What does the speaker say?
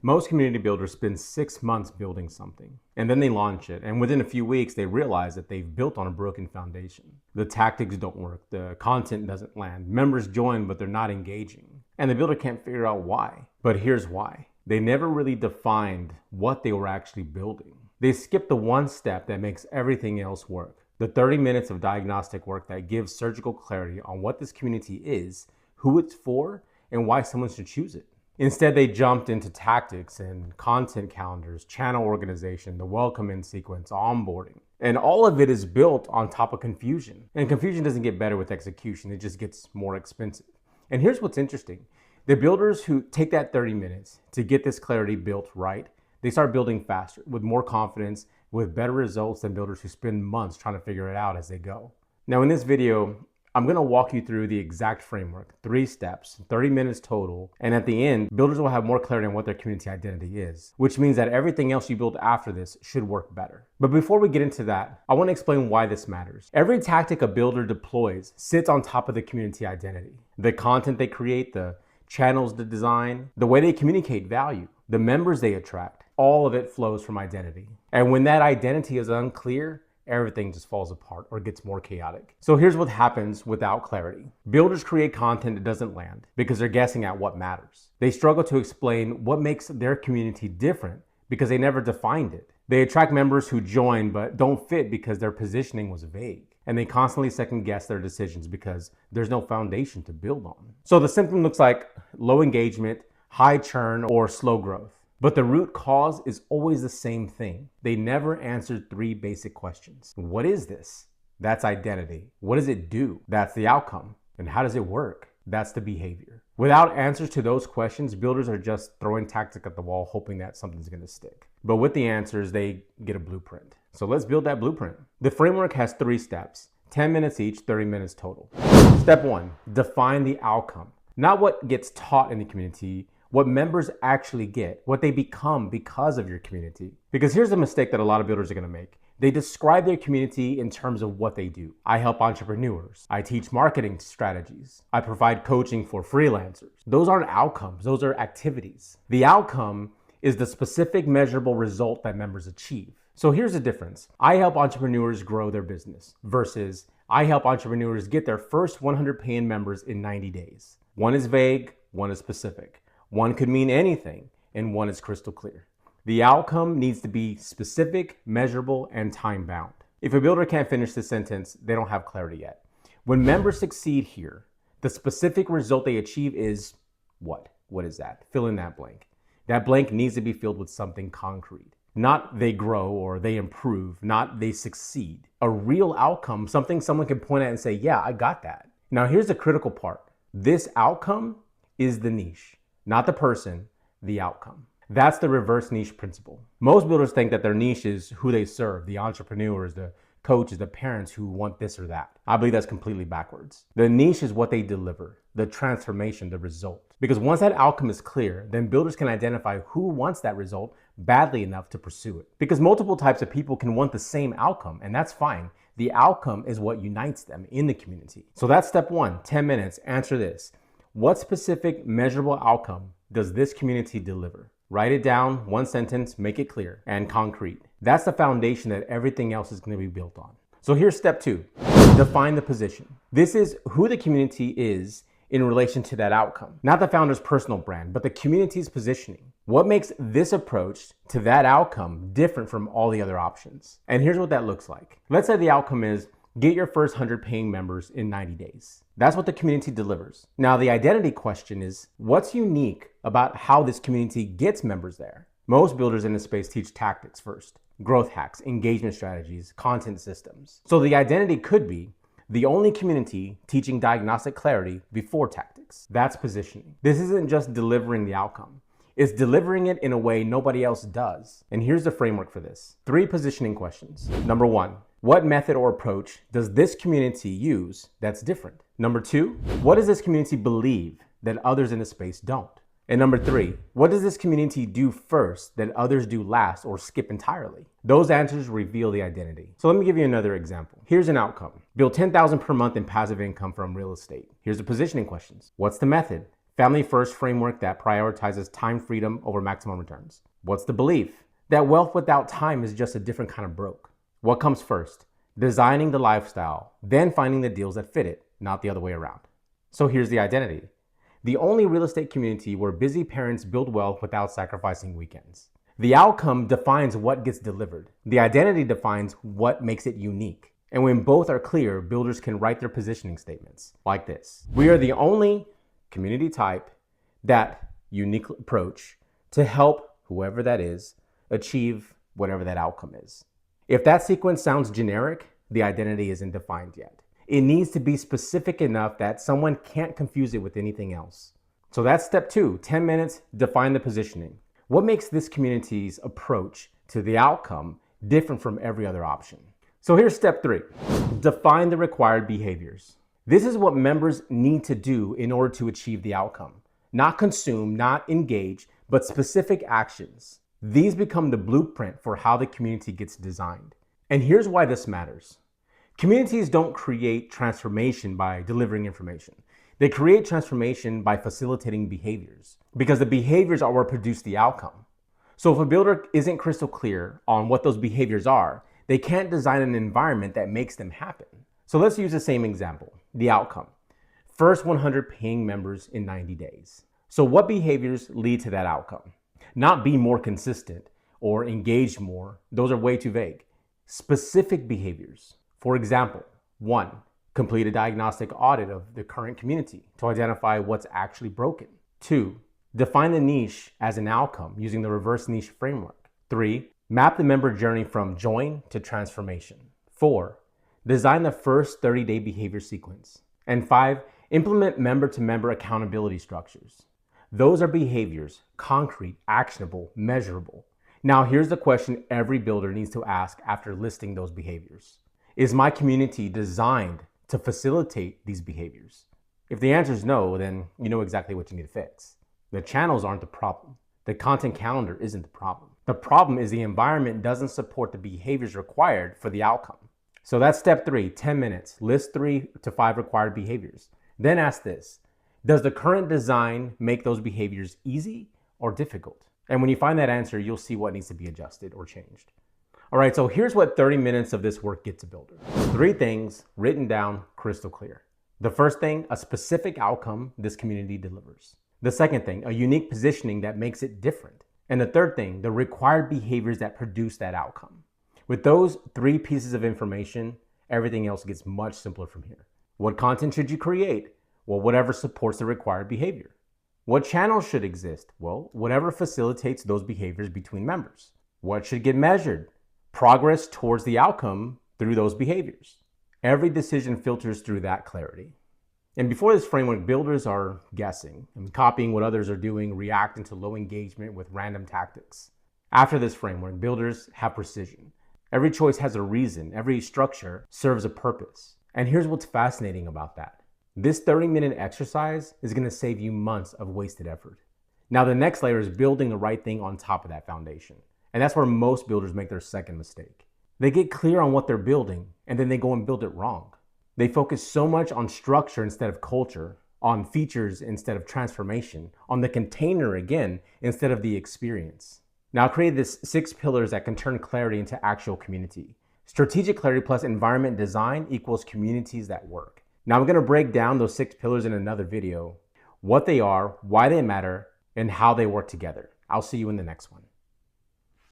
Most community builders spend 6 months building something, and then they launch it. And within a few weeks, they realize that they've built on a broken foundation. The tactics don't work, the content doesn't land, members join, but they're not engaging. And the builder can't figure out why. But here's why. They never really defined what they were actually building. They skipped the one step that makes everything else work. The 30 minutes of diagnostic work that gives surgical clarity on what this community is, who it's for, and why someone should choose it. Instead, they jumped into tactics and content calendars, channel organization, the welcome in sequence, onboarding. And all of it is built on top of confusion. And confusion doesn't get better with execution, it just gets more expensive. And here's what's interesting. The builders who take that 30 minutes to get this clarity built right, they start building faster, with more confidence, with better results than builders who spend months trying to figure it out as they go. Now in this video, I'm gonna walk you through the exact framework, 3 steps, 30 minutes total, and at the end, builders will have more clarity on what their community identity is, which means that everything else you build after this should work better. But before we get into that, I wanna explain why this matters. Every tactic a builder deploys sits on top of the community identity. The content they create, the channels they design, the way they communicate value, the members they attract, all of it flows from identity. And when that identity is unclear, everything just falls apart or gets more chaotic. So here's what happens without clarity. Builders create content that doesn't land because they're guessing at what matters. They struggle to explain what makes their community different because they never defined it. They attract members who join but don't fit because their positioning was vague. And they constantly second guess their decisions because there's no foundation to build on. So the symptom looks like low engagement, high churn, or slow growth. But the root cause is always the same thing. They never answered 3 basic questions. What is this? That's identity. What does it do? That's the outcome. And how does it work? That's the behavior. Without answers to those questions, builders are just throwing tactic at the wall, hoping that something's gonna stick. But with the answers, they get a blueprint. So let's build that blueprint. The framework has 3 steps, 10 minutes each, 30 minutes total. Step 1, define the outcome. Not what gets taught in the community, what members actually get, what they become because of your community. Because here's a mistake that a lot of builders are gonna make. They describe their community in terms of what they do. I help entrepreneurs. I teach marketing strategies. I provide coaching for freelancers. Those aren't outcomes, those are activities. The outcome is the specific measurable result that members achieve. So here's the difference. I help entrepreneurs grow their business versus I help entrepreneurs get their first 100 paying members in 90 days. One is vague, one is specific. One could mean anything, and one is crystal clear. The outcome needs to be specific, measurable, and time-bound. If a builder can't finish this sentence, they don't have clarity yet. When members succeed here, the specific result they achieve is what? What is that? Fill in that blank. That blank needs to be filled with something concrete. Not they grow or they improve, not they succeed. A real outcome, something someone can point at and say, yeah, I got that. Now here's the critical part. This outcome is the niche. Not the person, the outcome. That's the reverse niche principle. Most builders think that their niche is who they serve, the entrepreneurs, the coaches, the parents who want this or that. I believe that's completely backwards. The niche is what they deliver, the transformation, the result. Because once that outcome is clear, then builders can identify who wants that result badly enough to pursue it. Because multiple types of people can want the same outcome, and that's fine. The outcome is what unites them in the community. So that's step 1, 10 minutes, answer this. What specific measurable outcome does this community deliver? Write it down, 1 sentence, make it clear and concrete. That's the foundation that everything else is going to be built on. So here's step 2, define the position. This is who the community is in relation to that outcome. Not the founder's personal brand, but the community's positioning. What makes this approach to that outcome different from all the other options? And here's what that looks like. Let's say the outcome is get your first 100 paying members in 90 days. That's what the community delivers. Now, the identity question is, what's unique about how this community gets members there? Most builders in this space teach tactics first, growth hacks, engagement strategies, content systems. So the identity could be the only community teaching diagnostic clarity before tactics. That's positioning. This isn't just delivering the outcome. It's delivering it in a way nobody else does. And here's the framework for this. 3 positioning questions. Number 1, what method or approach does this community use that's different? Number 2, what does this community believe that others in the space don't? And number 3, what does this community do first that others do last or skip entirely? Those answers reveal the identity. So let me give you another example. Here's an outcome. Build $10,000 per month in passive income from real estate. Here's the positioning questions. What's the method? Family first framework that prioritizes time freedom over maximum returns. What's the belief? That wealth without time is just a different kind of broke. What comes first? Designing the lifestyle, then finding the deals that fit it, not the other way around. So here's the identity. The only real estate community where busy parents build wealth without sacrificing weekends. The outcome defines what gets delivered. The identity defines what makes it unique. And when both are clear, builders can write their positioning statements like this. We are the only community type that unique approach to help whoever that is achieve whatever that outcome is. If that sequence sounds generic, the identity isn't defined yet. It needs to be specific enough that someone can't confuse it with anything else. So that's step 2, 10 minutes, define the positioning. What makes this community's approach to the outcome different from every other option? So here's step 3, define the required behaviors. This is what members need to do in order to achieve the outcome. Not consume, not engage, but specific actions. These become the blueprint for how the community gets designed. And here's why this matters. Communities don't create transformation by delivering information. They create transformation by facilitating behaviors, because the behaviors are what produce the outcome. So if a builder isn't crystal clear on what those behaviors are, they can't design an environment that makes them happen. So let's use the same example, the outcome. First 100 paying members in 90 days. So what behaviors lead to that outcome? Not be more consistent or engage more. Those are way too vague. Specific behaviors. For example, 1, complete a diagnostic audit of the current community to identify what's actually broken. 2, define the niche as an outcome using the reverse niche framework. 3, map the member journey from join to transformation. 4, design the first 30-day behavior sequence. And 5, implement member-to-member accountability structures. Those are behaviors, concrete, actionable, measurable. Now here's the question every builder needs to ask after listing those behaviors. Is my community designed to facilitate these behaviors? If the answer is no, then you know exactly what you need to fix. The channels aren't the problem. The content calendar isn't the problem. The problem is the environment doesn't support the behaviors required for the outcome. So that's step 3, 10 minutes. List 3 to 5 required behaviors. Then ask this: does the current design make those behaviors easy or difficult? And when you find that answer, you'll see what needs to be adjusted or changed. All right, so here's what 30 minutes of this work gets a builder. 3 things written down crystal clear. The first thing, a specific outcome this community delivers. The second thing, a unique positioning that makes it different. And the third thing, the required behaviors that produce that outcome. With those 3 pieces of information, everything else gets much simpler from here. What content should you create? Well, whatever supports the required behavior. What channels should exist? Well, whatever facilitates those behaviors between members. What should get measured? Progress towards the outcome through those behaviors. Every decision filters through that clarity. And before this framework, builders are guessing and copying what others are doing, reacting to low engagement with random tactics. After this framework, builders have precision. Every choice has a reason. Every structure serves a purpose. And here's what's fascinating about that. This 30-minute exercise is going to save you months of wasted effort. Now, the next layer is building the right thing on top of that foundation. And that's where most builders make their second mistake. They get clear on what they're building, and then they go and build it wrong. They focus so much on structure instead of culture, on features instead of transformation, on the container again instead of the experience. Now, I created this 6 pillars that can turn clarity into actual community. Strategic clarity plus environment design equals communities that work. Now, I'm going to break down those 6 pillars in another video, what they are, why they matter, and how they work together. I'll see you in the next one.